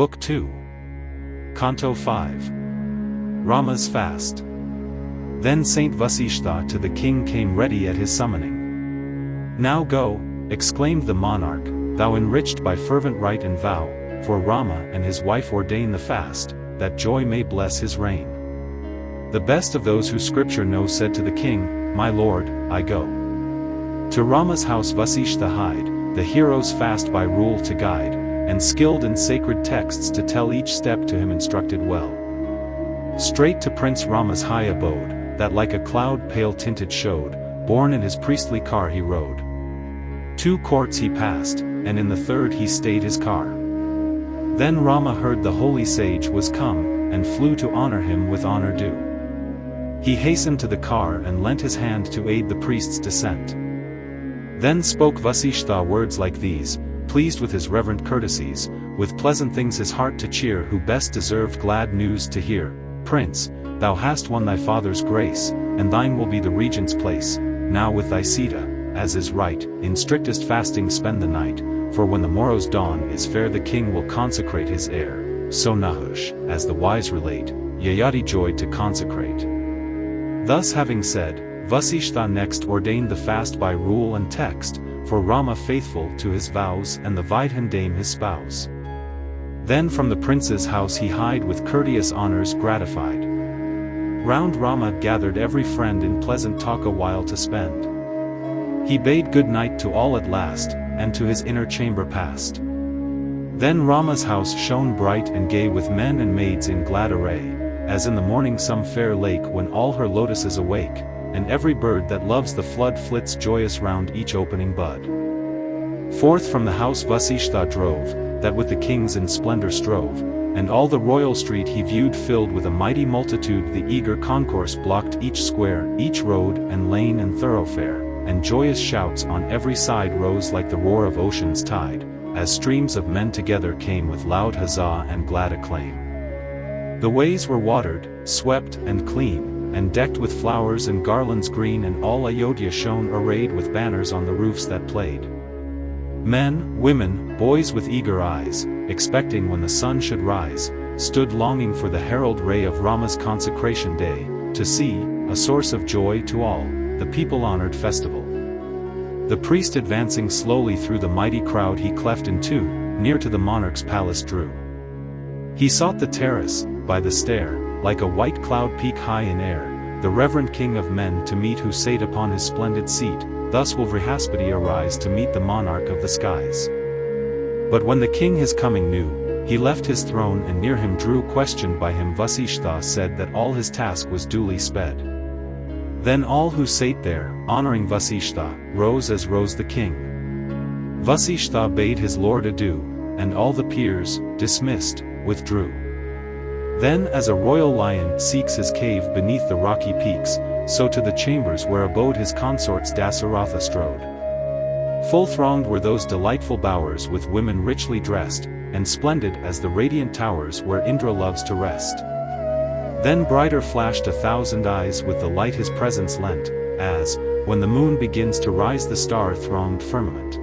Book 2. Canto 5. Rama's Fast. Then Saint Vasishtha to the king came ready at his summoning. "Now go," exclaimed the monarch, "thou enriched by fervent rite and vow, for Rama and his wife ordain the fast, that joy may bless his reign." The best of those who scripture know said to the king, "My lord, I go. To Rama's house Vasishtha hied, the heroes fast by rule to guide, and skilled in sacred texts to tell each step to him instructed well. Straight to Prince Rama's high abode, that like a cloud pale tinted showed, borne in his priestly car he rode. 2 courts he passed, and in the 3rd he stayed his car. Then Rama heard the holy sage was come, and flew to honor him with honor due. He hastened to the car and lent his hand to aid the priest's descent. Then spoke Vasishtha words like these, pleased with his reverent courtesies, with pleasant things his heart to cheer who best deserved glad news to hear. "Prince, thou hast won thy father's grace, and thine will be the regent's place. Now with thy Sita, as is right, in strictest fasting spend the night, for when the morrow's dawn is fair the king will consecrate his heir." So Nahush, as the wise relate, Yayati joyed to consecrate. Thus having said, Vasishtha next ordained the fast by rule and text, for Rama faithful to his vows and the Vaidhan dame his spouse. Then from the prince's house he hied with courteous honors gratified. Round Rama gathered every friend in pleasant talk a while to spend. He bade good night to all at last, and to his inner chamber passed. Then Rama's house shone bright and gay with men and maids in glad array, as in the morning some fair lake when all her lotuses awake, and every bird that loves the flood flits joyous round each opening bud. Forth from the house Vasishtha drove, that with the kings in splendor strove, and all the royal street he viewed filled with a mighty multitude. The eager concourse blocked each square, each road and lane and thoroughfare, and joyous shouts on every side rose like the roar of ocean's tide, as streams of men together came with loud huzzah and glad acclaim. The ways were watered, swept and clean, and decked with flowers and garlands green, and all Ayodhya shone arrayed with banners on the roofs that played. Men, women, boys with eager eyes, expecting when the sun should rise, stood longing for the herald ray of Rama's consecration day, to see, a source of joy to all, the people-honored festival. The priest advancing slowly through the mighty crowd he cleft in two, near to the monarch's palace drew. He sought the terrace, by the stair, like a white cloud peak high in air, the reverend king of men to meet who sate upon his splendid seat. Thus will Vrihaspati arise to meet the monarch of the skies. But when the king his coming knew, he left his throne and near him drew. Questioned by him Vasishtha said that all his task was duly sped. Then all who sate there, honoring Vasishtha, rose as rose the king. Vasishtha bade his lord adieu, and all the peers, dismissed, withdrew. Then as a royal lion seeks his cave beneath the rocky peaks, so to the chambers where abode his consorts Dasaratha strode. Full thronged were those delightful bowers with women richly dressed, and splendid as the radiant towers where Indra loves to rest. Then brighter flashed 1,000 eyes with the light his presence lent, as, when the moon begins to rise the star-thronged firmament.